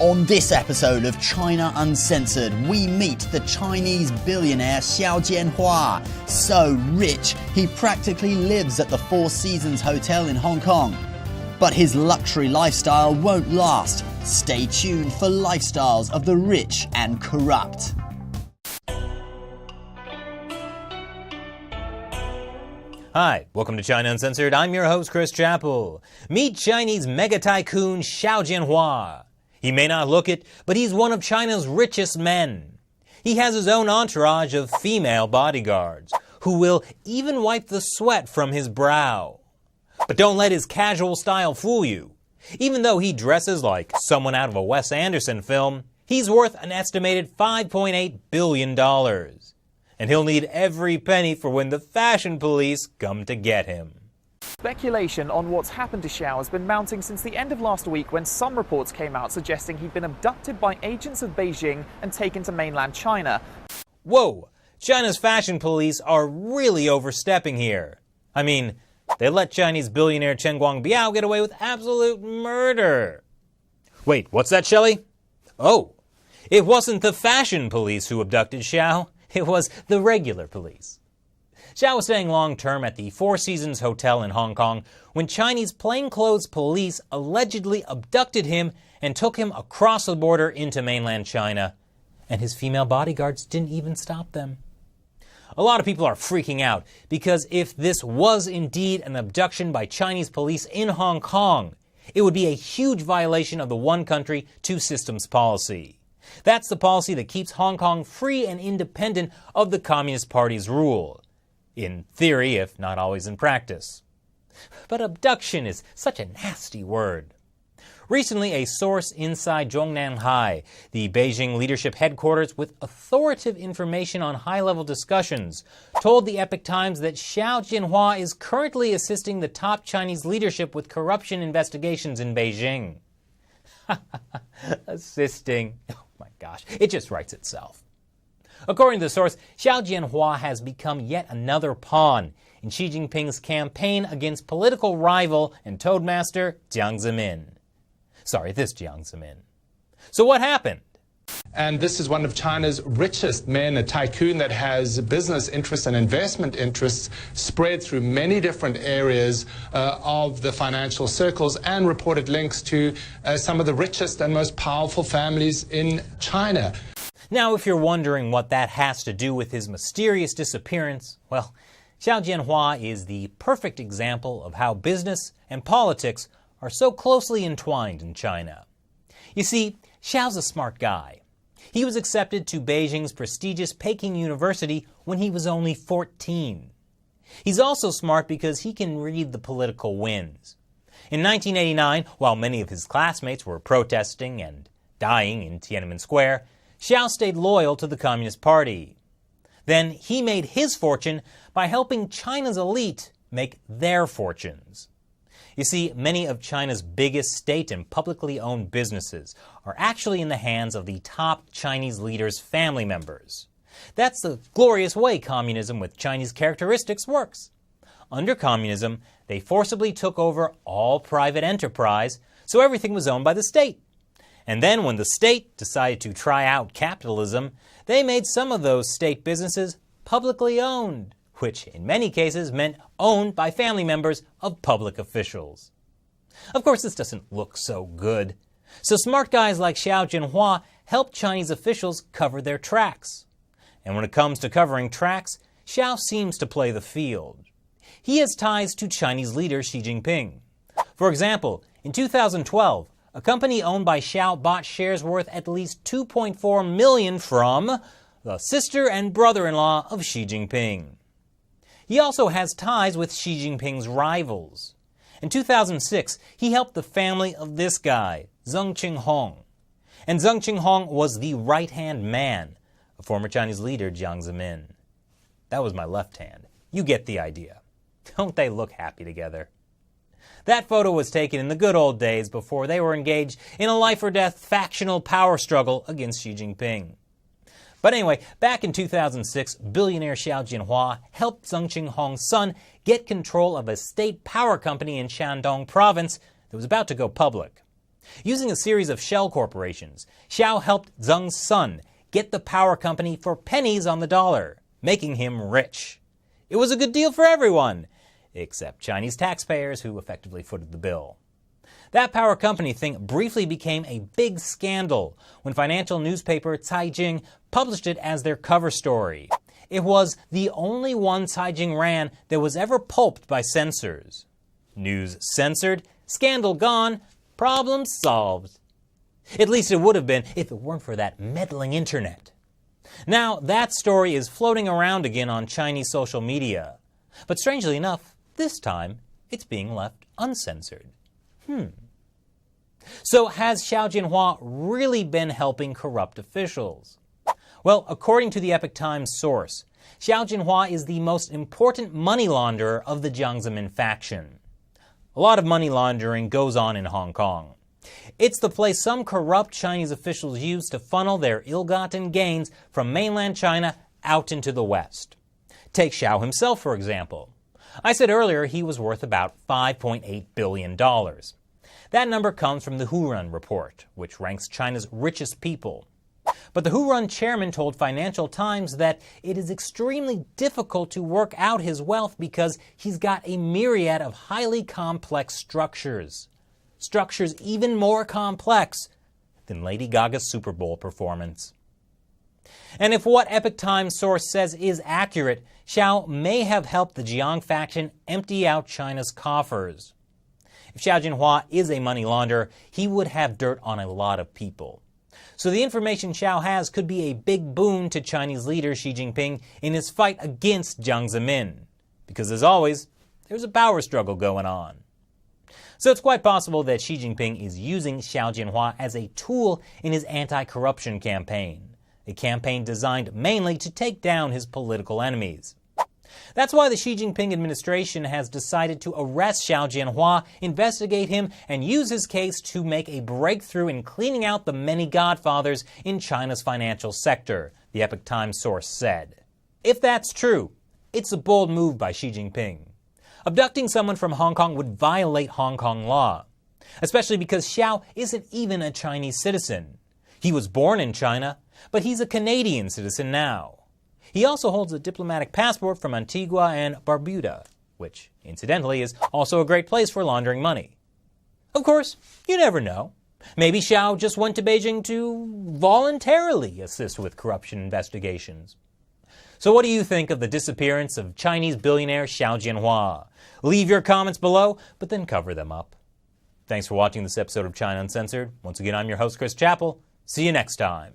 On this episode of China Uncensored, we meet the Chinese billionaire Xiao Jianhua. So rich, he practically lives at the Four Seasons Hotel in Hong Kong. But his luxury lifestyle won't last. Stay tuned for lifestyles of the rich and corrupt. Hi, welcome to China Uncensored. I'm your host, Chris Chappell. Meet Chinese mega tycoon Xiao Jianhua. He may not look it, but he's one of China's richest men. He has his own entourage of female bodyguards, who will even wipe the sweat from his brow. But don't let his casual style fool you. Even though he dresses like someone out of a Wes Anderson film, he's worth an estimated $5.8 billion. And he'll need every penny for when the fashion police come to get him. Speculation on what's happened to Xiao has been mounting since the end of last week when some reports came out suggesting he'd been abducted by agents of Beijing and taken to mainland China. Whoa! China's fashion police are really overstepping here. I mean, they let Chinese billionaire Chen Guangbiao get away with absolute murder. Wait, what's that, Shelley? Oh, it wasn't the fashion police who abducted Xiao. It was the regular police. Xiao was staying long-term at the Four Seasons Hotel in Hong Kong when Chinese plainclothes police allegedly abducted him and took him across the border into mainland China. And his female bodyguards didn't even stop them. A lot of people are freaking out because if this was indeed an abduction by Chinese police in Hong Kong, it would be a huge violation of the one country, two systems policy. That's the policy that keeps Hong Kong free and independent of the Communist Party's rule. In theory, if not always in practice. But abduction is such a nasty word. Recently, a source inside Zhongnanhai, the Beijing leadership headquarters with authoritative information on high-level discussions, told the Epoch Times that Xiao Jianhua is currently assisting the top Chinese leadership with corruption investigations in Beijing. Assisting. Oh my gosh, it just writes itself. According to the source, Xiao Jianhua has become yet another pawn in Xi Jinping's campaign against political rival and toadmaster Jiang Zemin. Sorry, this Jiang Zemin. So what happened? And this is one of China's richest men, a tycoon that has business interests and investment interests spread through many different areas of the financial circles and reported links to some of the richest and most powerful families in China. Now, if you're wondering what that has to do with his mysterious disappearance, well, Xiao Jianhua is the perfect example of how business and politics are so closely entwined in China. You see, Xiao's a smart guy. He was accepted to Beijing's prestigious Peking University when he was only 14. He's also smart because he can read the political winds. In 1989, while many of his classmates were protesting and dying in Tiananmen Square, Xiao stayed loyal to the Communist Party. Then he made his fortune by helping China's elite make their fortunes. You see, many of China's biggest state and publicly owned businesses are actually in the hands of the top Chinese leaders' family members. That's the glorious way communism with Chinese characteristics works. Under communism, they forcibly took over all private enterprise, so everything was owned by the state. And then when the state decided to try out capitalism, they made some of those state businesses publicly owned, which in many cases meant owned by family members of public officials. Of course, this doesn't look so good. So smart guys like Xiao Jianhua help Chinese officials cover their tracks. And when it comes to covering tracks, Xiao seems to play the field. He has ties to Chinese leader Xi Jinping. For example, in 2012, a company owned by Xiao bought shares worth at least $2.4 million from the sister and brother-in-law of Xi Jinping. He also has ties with Xi Jinping's rivals. In 2006, he helped the family of this guy, Zheng Qinghong. And Zheng Qinghong was the right-hand man of former Chinese leader Jiang Zemin. That was my left hand. You get the idea. Don't they look happy together? That photo was taken in the good old days before they were engaged in a life-or-death factional power struggle against Xi Jinping. But anyway, back in 2006, billionaire Xiao Jianhua helped Zheng Qinghong's son get control of a state power company in Shandong province that was about to go public. Using a series of shell corporations, Xiao helped Zheng's son get the power company for pennies on the dollar, making him rich. It was a good deal for everyone, except Chinese taxpayers who effectively footed the bill. That power company thing briefly became a big scandal when financial newspaper Caijing published it as their cover story. It was the only one Caijing ran that was ever pulped by censors. News censored, scandal gone, problem solved. At least it would have been if it weren't for that meddling internet. Now, that story is floating around again on Chinese social media. But strangely enough, this time, it's being left uncensored. So has Xiao Jianhua really been helping corrupt officials? Well, according to the Epoch Times source, Xiao Jianhua is the most important money launderer of the Jiang Zemin faction. A lot of money laundering goes on in Hong Kong. It's the place some corrupt Chinese officials use to funnel their ill-gotten gains from mainland China out into the West. Take Xiao himself, for example. I said earlier he was worth about $5.8 billion. That number comes from the Hurun report, which ranks China's richest people. But the Hurun chairman told Financial Times that it is extremely difficult to work out his wealth because he's got a myriad of highly complex structures. Structures even more complex than Lady Gaga's Super Bowl performance. And if what Epoch Times source says is accurate, Xiao may have helped the Jiang faction empty out China's coffers. If Xiao Jianhua is a money launderer, he would have dirt on a lot of people. So the information Xiao has could be a big boon to Chinese leader Xi Jinping in his fight against Jiang Zemin. Because as always, there's a power struggle going on. So it's quite possible that Xi Jinping is using Xiao Jianhua as a tool in his anti-corruption campaign, a campaign designed mainly to take down his political enemies. That's why the Xi Jinping administration has decided to arrest Xiao Jianhua, investigate him, and use his case to make a breakthrough in cleaning out the many godfathers in China's financial sector, the Epoch Times source said. If that's true, it's a bold move by Xi Jinping. Abducting someone from Hong Kong would violate Hong Kong law, especially because Xiao isn't even a Chinese citizen. He was born in China, but he's a Canadian citizen now. He also holds a diplomatic passport from Antigua and Barbuda, which, incidentally, is also a great place for laundering money. Of course, you never know. Maybe Xiao just went to Beijing to voluntarily assist with corruption investigations. So what do you think of the disappearance of Chinese billionaire Xiao Jianhua? Leave your comments below, but then cover them up. Thanks for watching this episode of China Uncensored. Once again, I'm your host, Chris Chappell. See you next time.